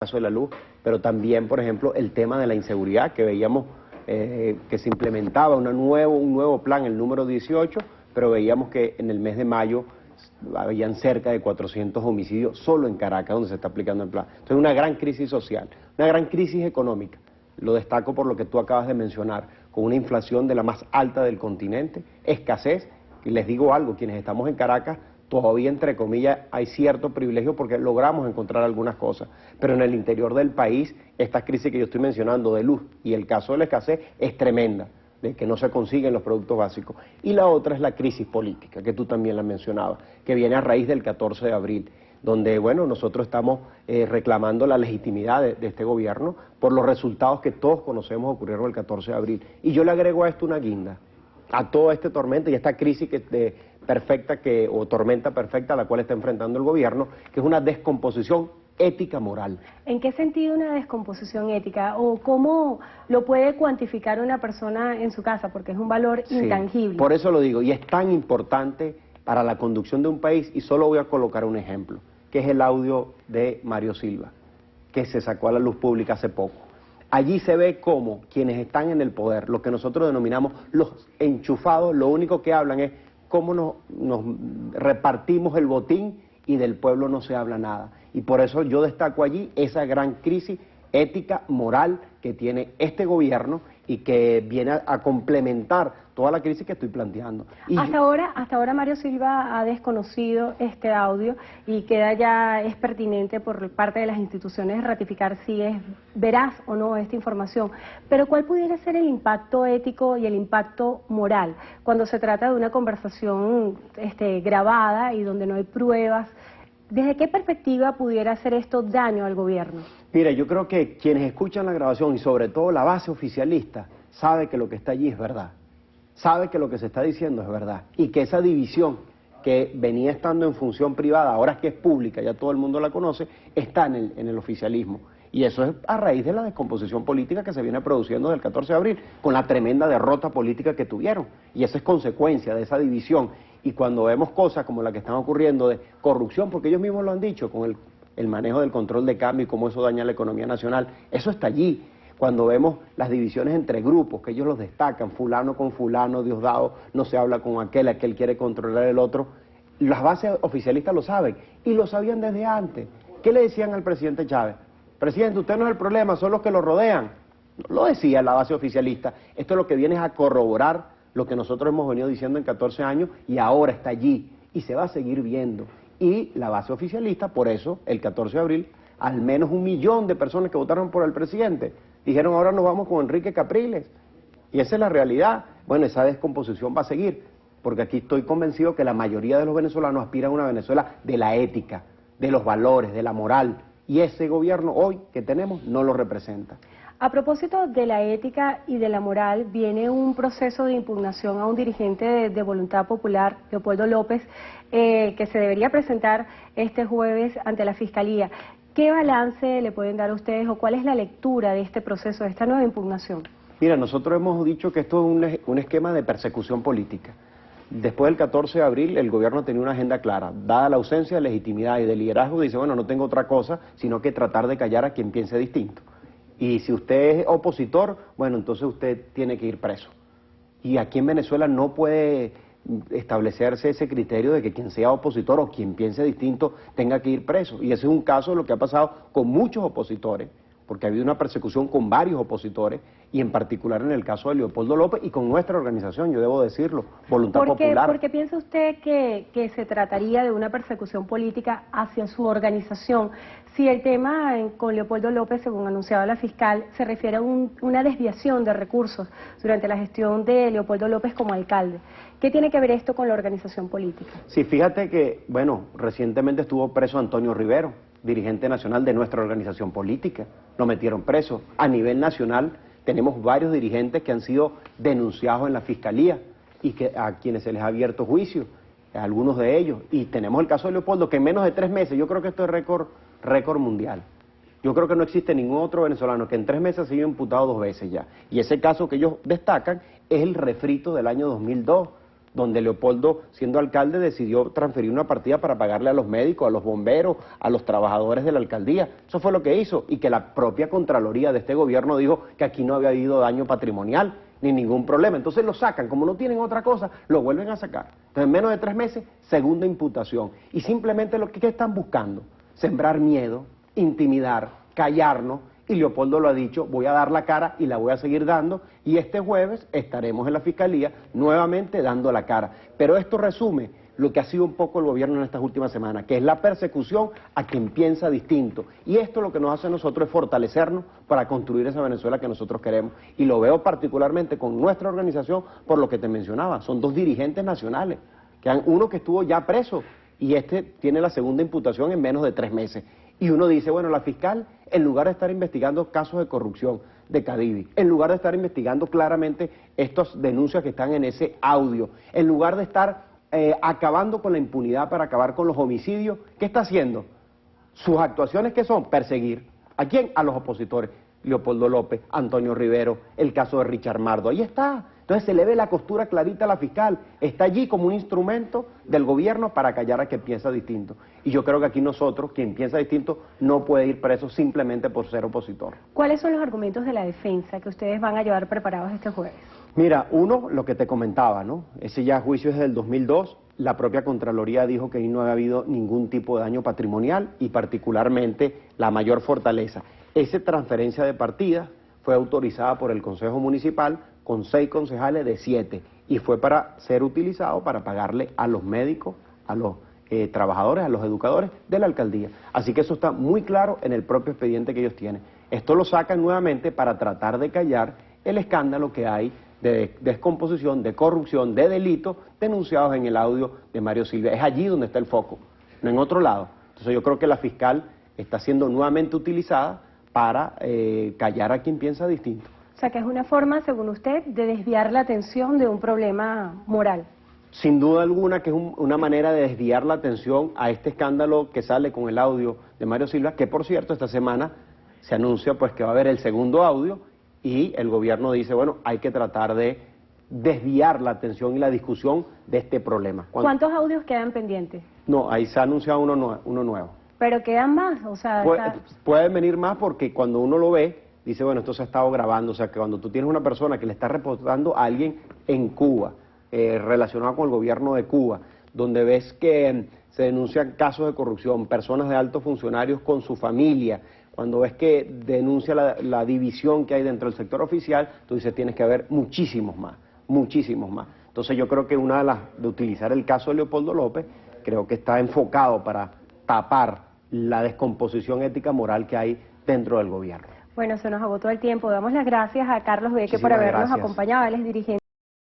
caso de la luz, pero también, por ejemplo, el tema de la inseguridad, que veíamos que se implementaba un nuevo plan, el número 18, pero veíamos que en el mes de mayo habían cerca de 400 homicidios solo en Caracas, donde se está aplicando el plan. Entonces, una gran crisis social, una gran crisis económica. Lo destaco por lo que tú acabas de mencionar, con una inflación de la más alta del continente, escasez, y les digo algo, quienes estamos en Caracas, todavía, entre comillas, hay cierto privilegio porque logramos encontrar algunas cosas, pero en el interior del país, esta crisis que yo estoy mencionando de luz y el caso de la escasez es tremenda, de que no se consiguen los productos básicos. Y la otra es la crisis política, que tú también la mencionabas, que viene a raíz del 14 de abril, donde, bueno, nosotros estamos reclamando la legitimidad de este gobierno por los resultados que todos conocemos ocurrieron el 14 de abril. Y yo le agrego a esto una guinda, a todo este tormento y esta crisis o tormenta perfecta a la cual está enfrentando el gobierno, que es una descomposición ética moral. ¿En qué sentido una descomposición ética? ¿O cómo lo puede cuantificar una persona en su casa? Porque es un valor intangible. Por eso lo digo, y es tan importante para la conducción de un país, y solo voy a colocar un ejemplo, que es el audio de Mario Silva, que se sacó a la luz pública hace poco. Allí se ve cómo quienes están en el poder, lo que nosotros denominamos los enchufados, lo único que hablan es cómo nos repartimos el botín y del pueblo no se habla nada. Y por eso yo destaco allí esa gran crisis ética, moral que tiene este gobierno y que viene a complementar toda la crisis que estoy planteando. Hasta ahora Mario Silva ha desconocido este audio y es pertinente por parte de las instituciones ratificar si es veraz o no esta información. Pero ¿cuál pudiera ser el impacto ético y el impacto moral cuando se trata de una conversación grabada y donde no hay pruebas? ¿Desde qué perspectiva pudiera hacer esto daño al gobierno? Mira, yo creo que quienes escuchan la grabación y sobre todo la base oficialista sabe que lo que está allí es verdad, sabe que lo que se está diciendo es verdad y que esa división que venía estando en función privada, ahora es que es pública, ya todo el mundo la conoce, está en el oficialismo. Y eso es a raíz de la descomposición política que se viene produciendo del 14 de abril, con la tremenda derrota política que tuvieron. Y esa es consecuencia de esa división. Y cuando vemos cosas como la que están ocurriendo de corrupción, porque ellos mismos lo han dicho, con el manejo del control de cambio y cómo eso daña la economía nacional, eso está allí. Cuando vemos las divisiones entre grupos, que ellos los destacan, fulano con fulano, Diosdado no se habla con aquel quiere controlar el otro, las bases oficialistas lo saben, y lo sabían desde antes. ¿Qué le decían al presidente Chávez? Presidente, usted no es el problema, son los que lo rodean. No lo decía la base oficialista, esto es lo que viene a corroborar lo que nosotros hemos venido diciendo en 14 años y ahora está allí, y se va a seguir viendo. Y la base oficialista, por eso, el 14 de abril, al menos 1 millón de personas que votaron por el presidente, dijeron ahora nos vamos con Enrique Capriles. Y esa es la realidad. Bueno, esa descomposición va a seguir, porque aquí estoy convencido que la mayoría de los venezolanos aspiran a una Venezuela de la ética, de los valores, de la moral, y ese gobierno hoy que tenemos no lo representa. A propósito de la ética y de la moral, viene un proceso de impugnación a un dirigente de Voluntad Popular, Leopoldo López, que se debería presentar este jueves ante la Fiscalía. ¿Qué balance le pueden dar a ustedes o cuál es la lectura de este proceso, de esta nueva impugnación? Mira, nosotros hemos dicho que esto es un esquema de persecución política. Después del 14 de abril el gobierno tenía una agenda clara, dada la ausencia de legitimidad y de liderazgo, dice, bueno, no tengo otra cosa sino que tratar de callar a quien piense distinto. Y si usted es opositor, bueno, entonces usted tiene que ir preso. Y aquí en Venezuela no puede establecerse ese criterio de que quien sea opositor o quien piense distinto tenga que ir preso. Y ese es un caso de lo que ha pasado con muchos opositores, porque ha habido una persecución con varios opositores, y en particular en el caso de Leopoldo López y con nuestra organización, yo debo decirlo, Voluntad Popular. ¿Por qué piensa usted que se trataría de una persecución política hacia su organización? Si el tema con Leopoldo López, según anunciaba la fiscal, se refiere a una desviación de recursos durante la gestión de Leopoldo López como alcalde. ¿Qué tiene que ver esto con la organización política? Sí, fíjate que, bueno, recientemente estuvo preso Antonio Rivero, dirigente nacional de nuestra organización política. Lo metieron preso. A nivel nacional tenemos varios dirigentes que han sido denunciados en la fiscalía y a quienes se les ha abierto juicio, a algunos de ellos. Y tenemos el caso de Leopoldo, que en menos de 3 meses, yo creo que esto es récord mundial. Yo creo que no existe ningún otro venezolano que en 3 meses se haya imputado 2 veces ya. Y ese caso que ellos destacan es el refrito del año 2002, donde Leopoldo, siendo alcalde, decidió transferir una partida para pagarle a los médicos, a los bomberos, a los trabajadores de la alcaldía. Eso fue lo que hizo, y que la propia Contraloría de este gobierno dijo que aquí no había habido daño patrimonial ni ningún problema. Entonces lo sacan, como no tienen otra cosa, lo vuelven a sacar. Entonces en menos de 3 meses, segunda imputación. Y simplemente lo que están buscando, sembrar miedo, intimidar, callarnos. Y Leopoldo lo ha dicho, voy a dar la cara y la voy a seguir dando, y este jueves estaremos en la Fiscalía nuevamente dando la cara. Pero esto resume lo que ha sido un poco el gobierno en estas últimas semanas, que es la persecución a quien piensa distinto. Y esto lo que nos hace a nosotros es fortalecernos para construir esa Venezuela que nosotros queremos. Y lo veo particularmente con nuestra organización, por lo que te mencionaba. Son 2 dirigentes nacionales, uno que estuvo ya preso, y este tiene la segunda imputación en menos de 3 meses. Y uno dice, bueno, la fiscal, en lugar de estar investigando casos de corrupción de Cadivi, en lugar de estar investigando claramente estas denuncias que están en ese audio, en lugar de estar acabando con la impunidad para acabar con los homicidios, ¿qué está haciendo? Sus actuaciones, ¿qué son? Perseguir. ¿A quién? A los opositores. Leopoldo López, Antonio Rivero, el caso de Richard Mardo, ahí está. Entonces se le ve la costura clarita a la fiscal, está allí como un instrumento del gobierno para callar a quien piensa distinto. Y yo creo que aquí nosotros, quien piensa distinto, no puede ir preso simplemente por ser opositor. ¿Cuáles son los argumentos de la defensa que ustedes van a llevar preparados este jueves? Mira, uno, lo que te comentaba, ¿no? Ese ya juicio es del 2002, la propia Contraloría dijo que ahí no había habido ningún tipo de daño patrimonial, y particularmente la mayor fortaleza. Esa transferencia de partidas fue autorizada por el Consejo Municipal con 6 concejales de 7, y fue para ser utilizado para pagarle a los médicos, a los trabajadores, a los educadores de la alcaldía. Así que eso está muy claro en el propio expediente que ellos tienen. Esto lo sacan nuevamente para tratar de callar el escándalo que hay de descomposición, de corrupción, de delitos denunciados en el audio de Mario Silva. Es allí donde está el foco, no en otro lado. Entonces yo creo que la fiscal está siendo nuevamente utilizada para callar a quien piensa distinto. O sea, que es una forma, según usted, de desviar la atención de un problema moral. Sin duda alguna que es una manera de desviar la atención a este escándalo que sale con el audio de Mario Silva, que por cierto esta semana se anuncia pues que va a haber el segundo audio, y el gobierno dice, bueno, hay que tratar de desviar la atención y la discusión de este problema. ¿Cuántos audios quedan pendientes? No, ahí se ha anunciado uno nuevo. ¿Pero quedan más? O sea, pueden venir más, porque cuando uno lo ve, dice, bueno, esto se ha estado grabando. O sea, que cuando tú tienes una persona que le está reportando a alguien en Cuba, relacionado con el gobierno de Cuba, donde ves que se denuncian casos de corrupción, personas de altos funcionarios con su familia, cuando ves que denuncia la división que hay dentro del sector oficial, tú dices, tienes que haber muchísimos más, muchísimos más. Entonces yo creo que una de utilizar el caso de Leopoldo López, creo que está enfocado para tapar la descomposición ética moral que hay dentro del gobierno. Bueno, se nos agotó el tiempo. Damos las gracias a Carlos Beque por habernos acompañado. Él es dirigente